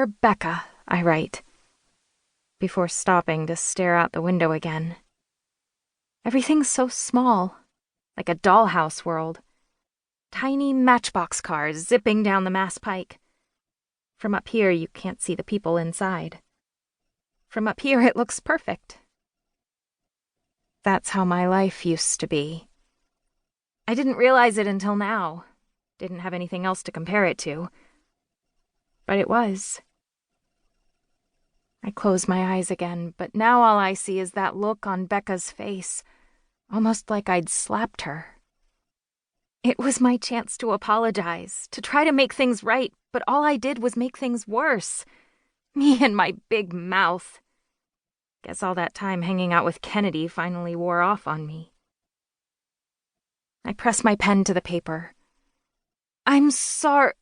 Dear Becca, I write, before stopping to stare out the window again. Everything's so small, like a dollhouse world. Tiny matchbox cars zipping down the Mass Pike. From up here, you can't see the people inside. From up here, it looks perfect. That's how my life used to be. I didn't realize it until now. Didn't have anything else to compare it to. But it was. I close my eyes again, but now all I see is that look on Becca's face, almost like I'd slapped her. It was my chance to apologize, to try to make things right, but all I did was make things worse. Me and my big mouth. Guess all that time hanging out with Kennedy finally wore off on me. I press my pen to the paper. I'm sorry.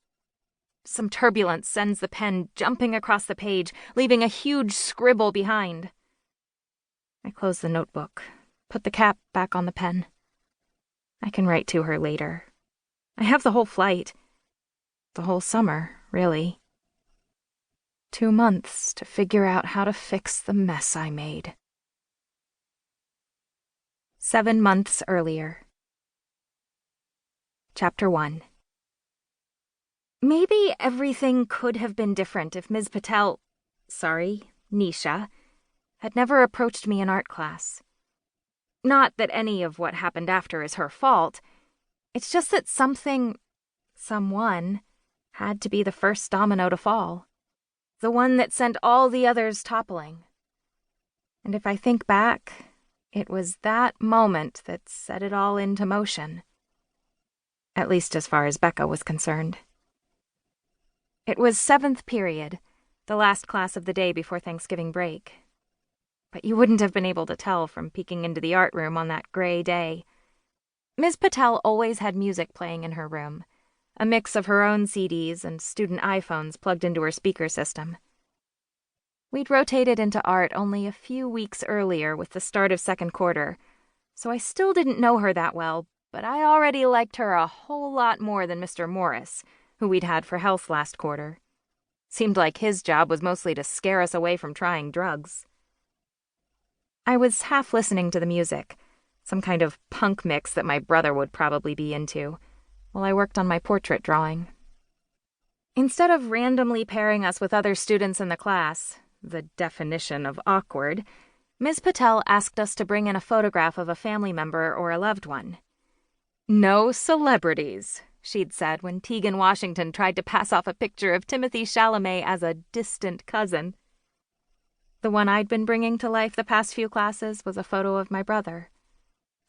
Some turbulence sends the pen jumping across the page, leaving a huge scribble behind. I close the notebook, put the cap back on the pen. I can write to her later. I have the whole flight. The whole summer, really. 2 months to figure out how to fix the mess I made. 7 months earlier. Chapter 1. Maybe everything could have been different if Ms. Nisha, had never approached me in art class. Not that any of what happened after is her fault. It's just that someone, had to be the first domino to fall. The one that sent all the others toppling. And if I think back, it was that moment that set it all into motion. At least as far as Becca was concerned. It was 7th period, the last class of the day before Thanksgiving break. But you wouldn't have been able to tell from peeking into the art room on that gray day. Ms. Patel always had music playing in her room, a mix of her own CDs and student iPhones plugged into her speaker system. We'd rotated into art only a few weeks earlier with the start of 2nd quarter, so I still didn't know her that well, but I already liked her a whole lot more than Mr. Morris, who we'd had for health last quarter. Seemed like his job was mostly to scare us away from trying drugs. I was half listening to the music, some kind of punk mix that my brother would probably be into, while I worked on my portrait drawing. Instead of randomly pairing us with other students in the class, the definition of awkward, Ms. Patel asked us to bring in a photograph of a family member or a loved one. No celebrities, she'd said when Tegan Washington tried to pass off a picture of Timothy Chalamet as a distant cousin. The one I'd been bringing to life the past few classes was a photo of my brother.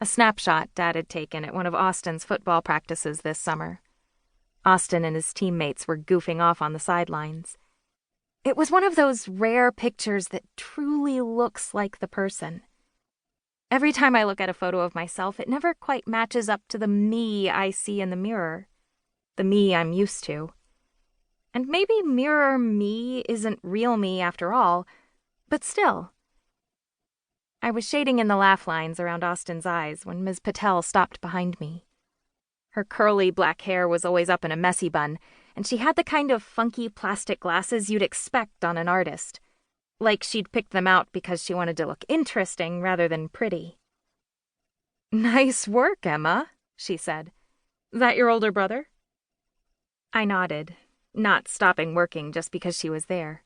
A snapshot Dad had taken at one of Austin's football practices this summer. Austin and his teammates were goofing off on the sidelines. It was one of those rare pictures that truly looks like the person. Every time I look at a photo of myself, it never quite matches up to the me I see in the mirror, the me I'm used to. And maybe mirror me isn't real me after all, but still. I was shading in the laugh lines around Austin's eyes when Ms. Patel stopped behind me. Her curly black hair was always up in a messy bun, and she had the kind of funky plastic glasses you'd expect on an artist. Like she'd picked them out because she wanted to look interesting rather than pretty. "Nice work, Emma," she said. "That your older brother?" I nodded, not stopping working just because she was there.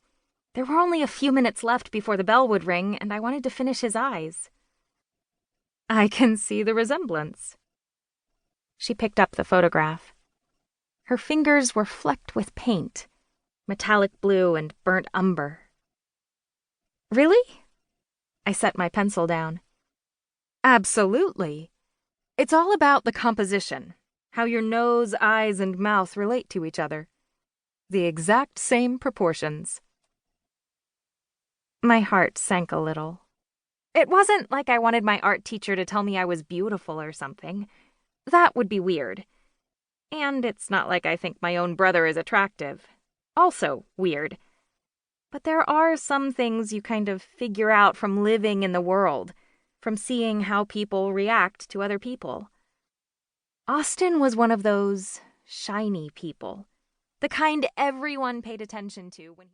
There were only a few minutes left before the bell would ring, and I wanted to finish his eyes. "I can see the resemblance." She picked up the photograph. Her fingers were flecked with paint, metallic blue and burnt umber. "Really?" I set my pencil down. "Absolutely. It's all about the composition, how your nose, eyes, and mouth relate to each other. The exact same proportions." My heart sank a little. It wasn't like I wanted my art teacher to tell me I was beautiful or something. That would be weird. And it's not like I think my own brother is attractive. Also weird. But there are some things you kind of figure out from living in the world, from seeing how people react to other people. Austin was one of those shiny people, the kind everyone paid attention to when he